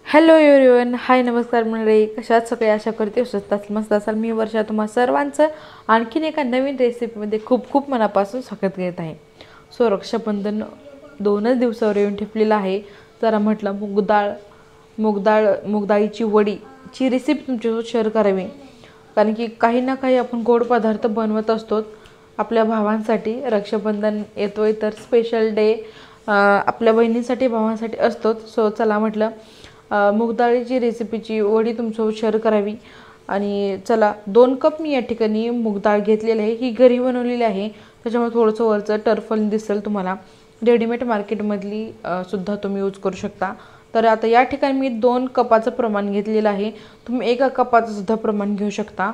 Hello everyone, हाय नमस्कार मंडळी. कशात सगळे आशा करते स्वतःच मस्त असाल. मी वर्षा तुम्हा सर्वांचं आणखीन एका नवीन रेसिपीमध्ये खूप खूप मनापासून स्वागत करत आहे. सो रक्षाबंधन 2च दिवसावर येऊन ठेपलेलं आहे. जरा म्हटलं मूगडाळीची वडीची रेसिपी तुमच्यासोबत शेअर करावी, कारण की काही ना काही आपण गोड पदार्थ बनवत असतो आपल्या भावांसाठी. रक्षाबंधन येतोय तर स्पेशल डे आपल्या बहिणींसाठी भावांसाठी असतोच. सो चला म्हटलं मूगडाळीची रेसिपीची वडी तुमच्यासोबत शेअर करावी. आणि चला 2 कप मी या ठिकाणी मूगडाळ घेतलेली आहे. ही घरी बनवलेली आहे, त्याच्यामुळे थोडंसं वरचं टर्फल दिसेल तुम्हाला. रेडीमेड मार्केटमधली सुद्धा तुम्ही यूज करू शकता. तर आता या ठिकाणी मी 2 कपाचं प्रमाण घेतलेलं आहे. तुम्ही 1 कपाचं सुद्धा प्रमाण घेऊ शकता.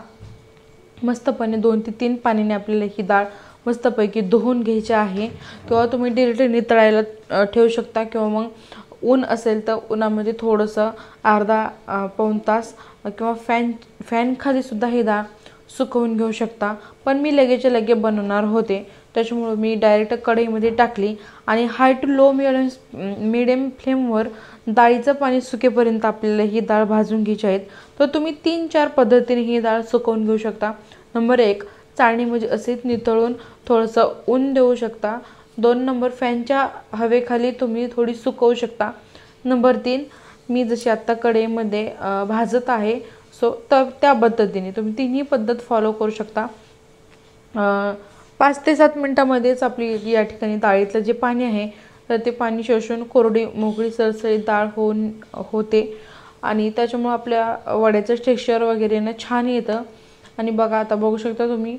मस्तपणे 2 ते 3 पाण्याने आपल्याला ही डाळ मस्तपैकी धुवून घ्यायची आहे. किंवा तुम्ही डिरेक्टली नितळायला ठेवू शकता, किंवा मग ऊन असेल तर उन्हामध्ये थोडंसं अर्धा पाऊण तास किंवा फॅन खाली सुद्धा ही डाळ सुकवून घेऊ शकता. पण मी लगेच बनवणार होते, त्याच्यामुळे मी डायरेक्ट कढईमध्ये टाकली आणि हाय टू लो मिडियम फ्लेमवर डाळीचं पाणी सुकेपर्यंत आपल्याला ही डाळ भाजून घ्यायची आहेत. तर तुम्ही 3-4 पद्धतीने ही डाळ सुकवून घेऊ शकता. नंबर 1, चाळणीमध्ये असे नितळून थोडंसं ऊन देऊ शकता. 2 नंबर, फॅनच्या हवेखाली तुम्ही थोडी सुकवू शकता. नंबर 3, मी जशी आत्ता कढईमध्ये भाजत आहे सो तर त्या पद्धतीने तुम्ही तिन्ही पद्धत फॉलो करू शकता. 5 ते 7 मिनटामध्येच आपली या ठिकाणी डाळीतलं जे पाणी आहे तर ते पाणी शोषून कोरडी मोकळी सळसळीत डाळ होते. आणि त्याच्यामुळे आपल्या वड्याचं टेक्स्चर वगैरे ना छान येतं. आणि बघा, आता बघू शकता तुम्ही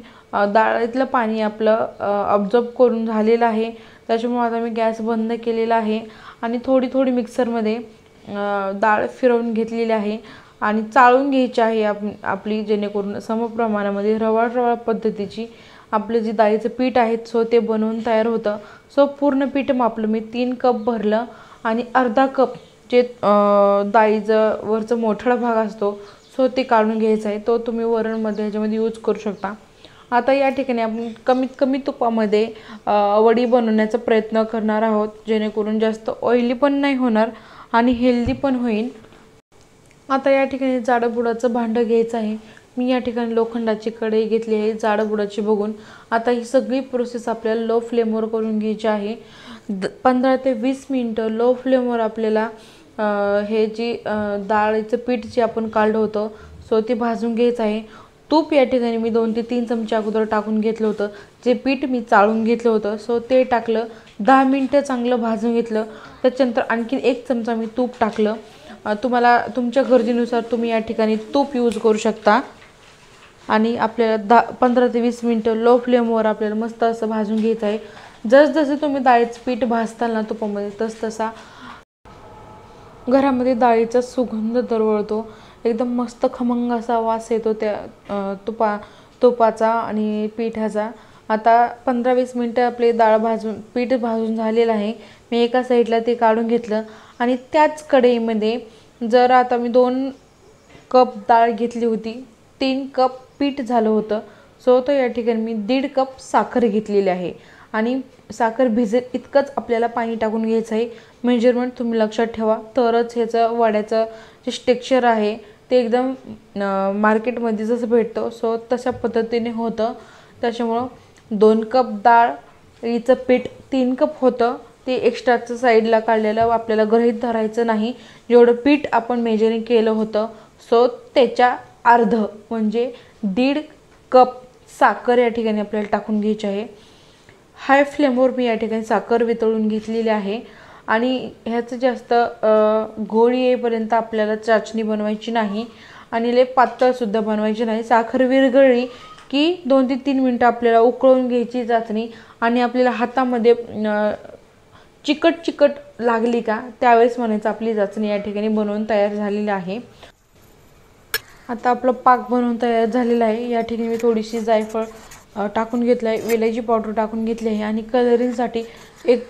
डाळीतलं पाणी आपलं ऑब्झर्व करून झालेलं आहे. त्याच्यामुळे आता मी गॅस बंद केलेला आहे आणि थोडी मिक्सरमध्ये डाळ फिरवून घेतलेली आहे आणि चाळून घ्यायची आहे आपली, जेणेकरून समप्रमाणामध्ये रवाळ पद्धतीची आपलं जे डाळीचं पीठ आहे सो ते बनवून तयार होतं. सो पूर्ण पीठ मापलं मी. 3 कप भरलं आणि अर्धा कप जे डाळीचं वरचं मोठा भाग असतो सो ते काढून घ्यायचं आहे. तो तुम्ही वरणमध्ये ह्याच्यामध्ये यूज करू शकता. आता या ठिकाणी आपण कमीत कमी तुपामध्ये वडी बनवण्याचा प्रयत्न करणार आहोत, जेणेकरून जास्त ऑइली पण नाही होणार आणि हेल्दी पण होईल. आता या ठिकाणी जाडबुडाचं भांडं घ्यायचं आहे. मी या ठिकाणी लोखंडाची कढई घेतली आहे जाडबुडाची बघून. आता ही सगळी प्रोसेस आपल्याला लो फ्लेमवर करून घ्यायची आहे. 15 ते 20 मिनटं लो फ्लेमवर आपल्याला हे जी डाळीचं पीठ जे आपण काढलं होतं सो ते भाजून घ्यायचं आहे. तूप या ठिकाणी मी 2 ते 3 चमचे अगोदर टाकून घेतलं होतं. जे पीठ मी चाळून घेतलं होतं सो ते टाकलं. 10 मिनटं चांगलं भाजून घेतलं. त्याच्यानंतर आणखीन 1 चमचा मी तूप टाकलं. तुम्हाला तुमच्या गरजेनुसार तुम्ही या ठिकाणी तूप यूज करू शकता. आणि आपल्याला 15 ते 20 मिनटं लो फ्लेमवर आपल्याला मस्त असं भाजून घ्यायचं आहे. जसं तुम्ही डाळीचं पीठ भाजताल ना तुपामध्ये तसा घरामध्ये डाळीचा सुगंध दरवळतो. एकदम मस्त खमंग असा वास येतो त्या तुपाचा आणि पिठाचा. आता 15-20 मिनटं आपले पीठ भाजून झालेलं आहे. मी एका साईडला ते काढून घेतलं आणि त्याच कढईमध्ये जर आता मी 2 कप डाळ घेतली होती, 3 कप पीठ झालं होतं सो तो या ठिकाणी मी 1.5 कप साखर घेतलेली आहे. आणि साखर भिजेल इतकंच आपल्याला पाणी टाकून घ्यायचं आहे. मेजरमेंट तुम्ही लक्षात ठेवा, तरच ह्याचं वड्याचं जे टेक्स्चर आहे ते एकदम मार्केटमध्ये जसं भेटतं सो तशा पद्धतीने होतं. त्याच्यामुळं 2 कप डाळीचं पीठ 3 कप होतं, ते एक्स्ट्राचं साईडला काढलेलं आपल्याला गृहीत धरायचं नाही. जेवढं पीठ आपण मेजरिंग केलं होतं सो त्याच्या अर्ध म्हणजे 1.5 कप साखर या ठिकाणी आपल्याला टाकून घ्यायची आहे. हाय फ्लेमवर मी या ठिकाणी साखर वितळून घेतलेली आहे. आणि ह्याचं जास्त गोळी येईपर्यंत आपल्याला चाचणी बनवायची नाही आणि लय पातळसुद्धा बनवायची नाही. साखर विरघळली की 2 ते 3 मिनटं आपल्याला उकळून घ्यायची चाचणी. आणि आपल्याला हातामध्ये चिकट लागली का त्यावेळेस म्हणायचं आपली चाचणी या ठिकाणी बनवून तयार झालेली आहे. आता आपलं पाक बनवून तयार झालेलं आहे. या ठिकाणी मी थोडीशी जायफळ टाकून घेतलं आहे, वेलायची पावडर टाकून घेतली आहे आणि कलरिंगसाठी 1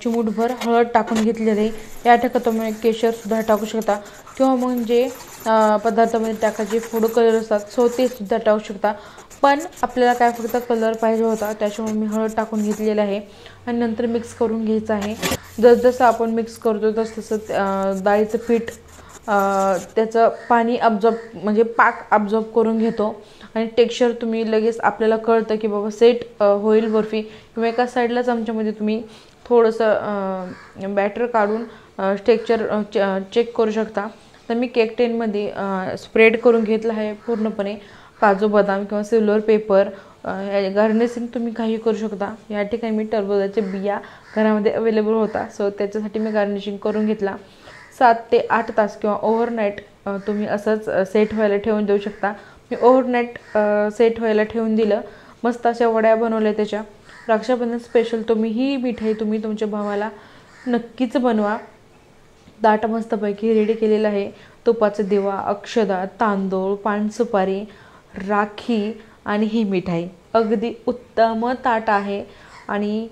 चिमूटभर हळद टाकून घेतलेली आहे. या ठिकाणी तुम्ही केशरसुद्धा टाकू शकता, किंवा मग जे पदार्थामध्ये टाकायचे फूड कलर असतात सो ते सुद्धा टाकू शकता. पण आपल्याला काय फक्त कलर पाहिजे होता, त्याच्यामुळे मी हळद टाकून घेतलेलं आहे. आणि नंतर मिक्स करून घ्यायचं आहे. जसं आपण मिक्स करतो तसं डाळीचं पीठ त्याचं पाणी अब्झॉर्ब म्हणजे पाक अब्झॉर्ब करून घेतो आणि टेक्स्चर तुम्ही लगेच आपल्याला कळतं की बाबा सेट होईल बर्फी. किंवा एका साईडला चमच्यामध्ये तुम्ही थोडंसं बॅटर काढून टेक्स्चर चेक करू शकता. तर मी केक टेनमध्ये स्प्रेड करून घेतलं आहे पूर्णपणे काजू बदाम किंवा सिल्वर पेपर. गार्निशिंग तुम्ही काही करू शकता. या ठिकाणी मी टरबूजाच्या बिया घरामध्ये अवेलेबल होता, सो त्याच्यासाठी मी गार्निशिंग करून घेतला. 7 ते 8 तास किंवा ओव्हरनाईट तुम्ही असंच सेट व्हायला ठेवून देऊ शकता. मी ओव्हरनाईट सेट व्हायला ठेवून दिलं. मस्त अशा वड्या बनवल्या त्याच्या. रक्षाबंधन स्पेशल तुम्ही ही मिठाई तुम्ही तुमच्या भावाला नक्कीच बनवा. ताट मस्तपैकी रेडी केलेलं आहे. तुपाचा दिवा, अक्षदा, तांदूळ, पानसुपारी, राखी आणि ही मिठाई. अगदी उत्तम ताट आहे. आणि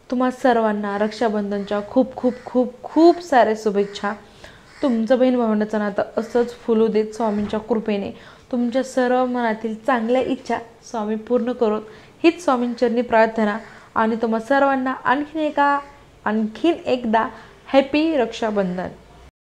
तुम्हा सर्वांना रक्षाबंधनच्या खूप खूप खूप खूप साऱ्या शुभेच्छा. तुमचं बहीण भावंडाचं नातं असंच फुलू देत स्वामींच्या कृपेने. तुमच्या सर्व मनातील चांगल्या इच्छा स्वामी पूर्ण करोत हीच स्वामींचरणी प्रार्थना. आणि तुम्हा सर्वांना आणखीन एकदा हॅपी रक्षाबंधन.